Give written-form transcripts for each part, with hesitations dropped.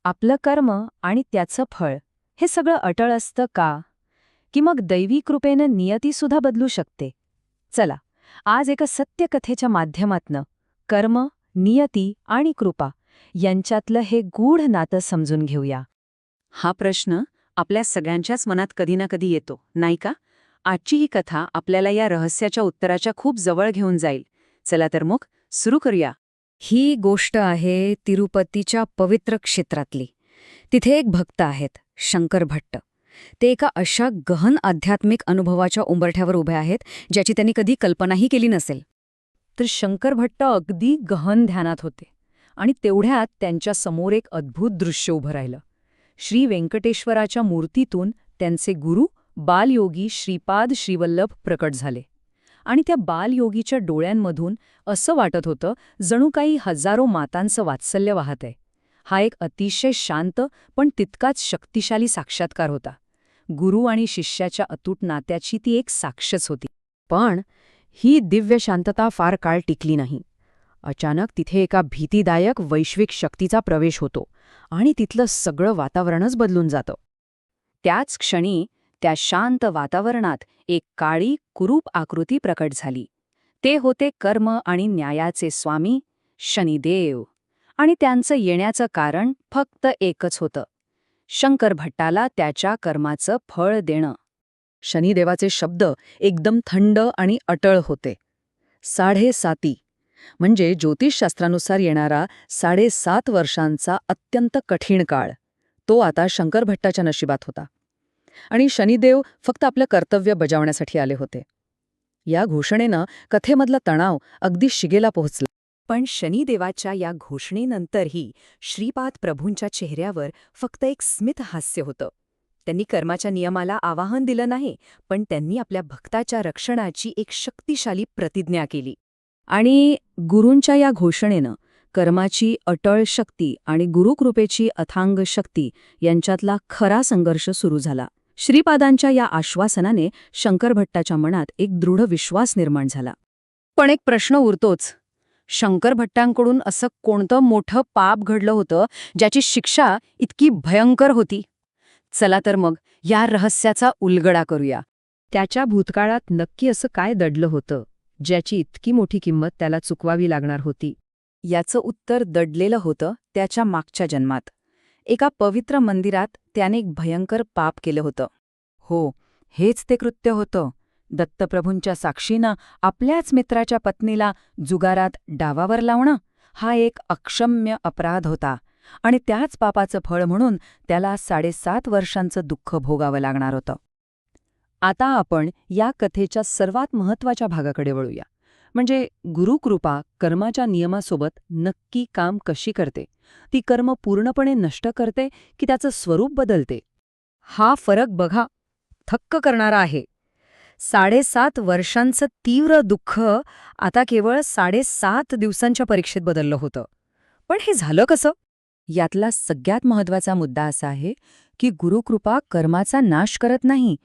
आपलं कर्म आणि त्याचं फळ हे सगळं अटळ असतं का? की मग दैवी कृपेनं नियतीसुद्धा बदलू शकते? चला, आज एका सत्यकथेच्या माध्यमातनं कर्म, नियती आणि कृपा यांच्यातलं हे गूढ नातं समजून घेऊया. हा प्रश्न आपल्या सगळ्यांच्याच मनात कधी ना कधी येतो, नाही का? आजची ही कथा आपल्याला या रहस्याच्या उत्तराच्या खूप जवळ घेऊन जाईल. चला तर मग सुरू करूया. ही गोष्ट आहे तिरुपतीच्या पवित्र क्षेत्रातली. तिथे एक भक्त आहेत, शंकर भट्ट. ते एका अशा गहन आध्यात्मिक अनुभवाच्या उंबरठ्यावर उभे आहेत, ज्याची त्यांनी कधी कल्पनाही केली नसेल. तर शंकर भट्ट अगदी गहन ध्यानात होते आणि तेवढ्यात त्यांच्या समोर एक अद्भुत दृश्य उभं राहिलं. श्री व्यंकटेश्वराच्या मूर्तीतून त्यांचे गुरु बालयोगी श्रीपाद श्रीवल्लभ प्रकट झाले. आणि त्या बालयोगीच्या डोळ्यांमधून असं वाटत होतं जणू काही हजारो मातांचं वात्सल्य वाहत आहे. हा एक अतिशय शांत पण तितकाच शक्तिशाली साक्षात्कार होता. गुरु आणि शिष्याच्या अतूट नात्याची ती एक साक्षच होती. पण ही दिव्य शांतता फार काळ टिकली नाही. अचानक तिथे एका भीतीदायक वैश्विक शक्तीचा प्रवेश होतो आणि तिथलं सगळं वातावरणच बदलून जातं. त्याच क्षणी त्या शांत वातावरणात एक काळी कुरूप आकृती प्रकट झाली. ते होते कर्म आणि न्यायाचे स्वामी शनिदेव. आणि त्यांचं येण्याचं कारण फक्त एकच होतं, शंकर भट्टाला त्याच्या कर्माचं फळ देणं. शनिदेवाचे शब्द एकदम थंड आणि अटळ होते. 7.5 म्हणजे ज्योतिषशास्त्रानुसार येणारा 7.5 वर्षांचा अत्यंत कठीण काळ, तो आता शंकर भट्टाच्या नशिबात होता. आणि शनिदेव फक्त आपलं कर्तव्य बजावण्यासाठी आले होते. या घोषणेनं कथेमधला तणाव अगदी शिगेला पोहोचला. पण शनिदेवाच्या या घोषणेनंतरही श्रीपाद प्रभूंच्या चेहऱ्यावर फक्त एक स्मित हास्य होतं. त्यांनी कर्माच्या नियमाला आवाहन दिलं नाही, पण त्यांनी आपल्या भक्ताच्या रक्षणाची एक शक्तिशाली प्रतिज्ञा केली. आणि गुरूंच्या या घोषणेनं कर्माची अटळ शक्ती आणि गुरुकृपेची अथांग शक्ती यांच्यातला खरा संघर्ष सुरू झाला. श्रीपादांच्या या आश्वासनाने शंकर भट्टाच्या मनात एक दृढ विश्वास निर्माण झाला. पण एक प्रश्न उरतोच, शंकर भट्टांकडून असं कोणतं मोठं पाप घडलं होतं ज्याची शिक्षा इतकी भयंकर होती? चला तर मग या रहस्याचा उलगडा करूया. त्याच्या भूतकाळात नक्की असं काय दडलं होतं ज्याची इतकी मोठी किंमत त्याला चुकवावी लागणार होती? याचं उत्तर दडलेलं होतं त्याच्या मागच्या जन्मात. एका पवित्र मंदिरात त्याने एक भयंकर पाप केलं होतं. हो, हेच ते कृत्य होतं. दत्तप्रभूंच्या साक्षीनं आपल्याच मित्राच्या पत्नीला जुगारात डावावर लावणं हा एक अक्षम्य अपराध होता. आणि त्याच पापाचं फळ म्हणून त्याला 7.5 वर्षांचं दुःख भोगावं लागणार होतं. आता आपण या कथेच्या सर्वात महत्त्वाच्या भागाकडे वळूया. म्हणजे गुरुकृपा कर्माच्या नियमासोबत नक्की काम कशी करते? ती कर्म पूर्णपणे नष्ट करते की त्याचं स्वरूप बदलते? हा फरक बघा, थक्क करणारा आहे. 7.5 वर्षांचं तीव्र दुःख आता केवळ 7.5 दिवसांच्या परीक्षेत बदललं होतं. पण हे झालं कसं? यातला सगळ्यात महत्त्वाचा मुद्दा असा आहे की गुरुकृपा कर्माचा नाश करत नाही,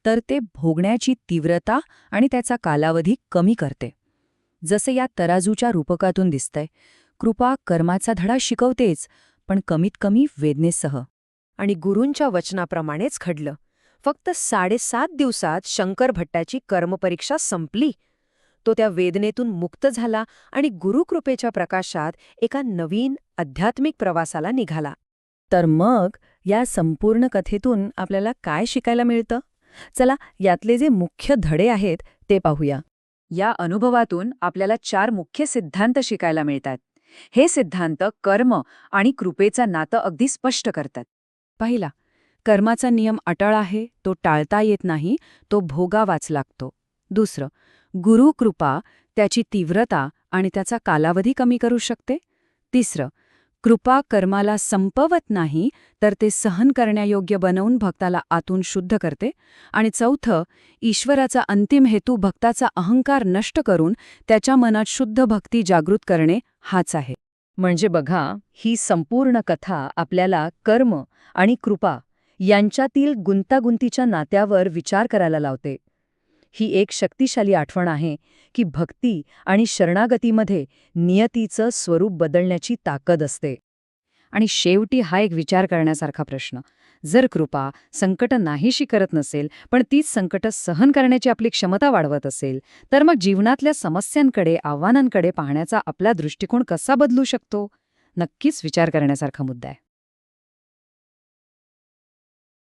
तर ते भोगण्याची तीव्रता आणि त्याचा कालावधी कमी करते. जसे या तराजूच्या रूपकातून दिसतंय, कृपा कर्माचा धडा शिकवतेच, पण कमीत कमी वेदनेसह. आणि गुरूंच्या वचनाप्रमाणेच घडलं. फक्त 7.5 दिवसात शंकर भट्टाची कर्मपरीक्षा संपली. तो त्या वेदनेतून मुक्त झाला आणि गुरुकृपेच्या प्रकाशात एका नवीन आध्यात्मिक प्रवासाला निघाला. तर मग या संपूर्ण कथेतून आपल्याला काय शिकायला मिळतं? चला, यातले जे मुख्य धडे आहेत ते पाहूया. या अनुभवातून आपल्याला 4 मुख्य सिद्धांत शिकायला मिळतात. हे सिद्धांत कर्म आणि कृपेचं नातं अगदी स्पष्ट करतात. पहिला, कर्माचा नियम अटळ आहे, तो टाळता येत नाही, तो भोगावाच लागतो. दुसरं, गुरुकृपा त्याची तीव्रता आणि त्याचा कालावधी कमी करू शकते. तिसरं, कृपा कर्माला संपवत नाही, तर ते सहन करण्यायोग्य बनवून भक्ताला आतून शुद्ध करते. आणि चौथं, ईश्वराचा अंतिम हेतू भक्ताचा अहंकार नष्ट करून त्याच्या मनात शुद्ध भक्ती जागृत करणे हाच आहे. म्हणजे बघा, ही संपूर्ण कथा आपल्याला कर्म आणि कृपा यांच्यातील गुंतागुंतीच्या नात्यावर विचार करायला लावते. ही एक शक्तिशाली आठवण आहे की भक्ती आणि शरणागतीमध्ये नियतीचं स्वरूप बदलण्याची ताकद असते. आणि शेवटी हा एक विचार करण्यासारखा प्रश्न. जर कृपा संकट नाहीशी करत नसेल, पण तीच संकट सहन करण्याची आपली क्षमता वाढवत असेल, तर मग जीवनातल्या समस्यांकडे, आव्हानांकडे पाहण्याचा आपला दृष्टिकोन कसा बदलू शकतो? नक्कीच विचार करण्यासारखा मुद्दा आहे.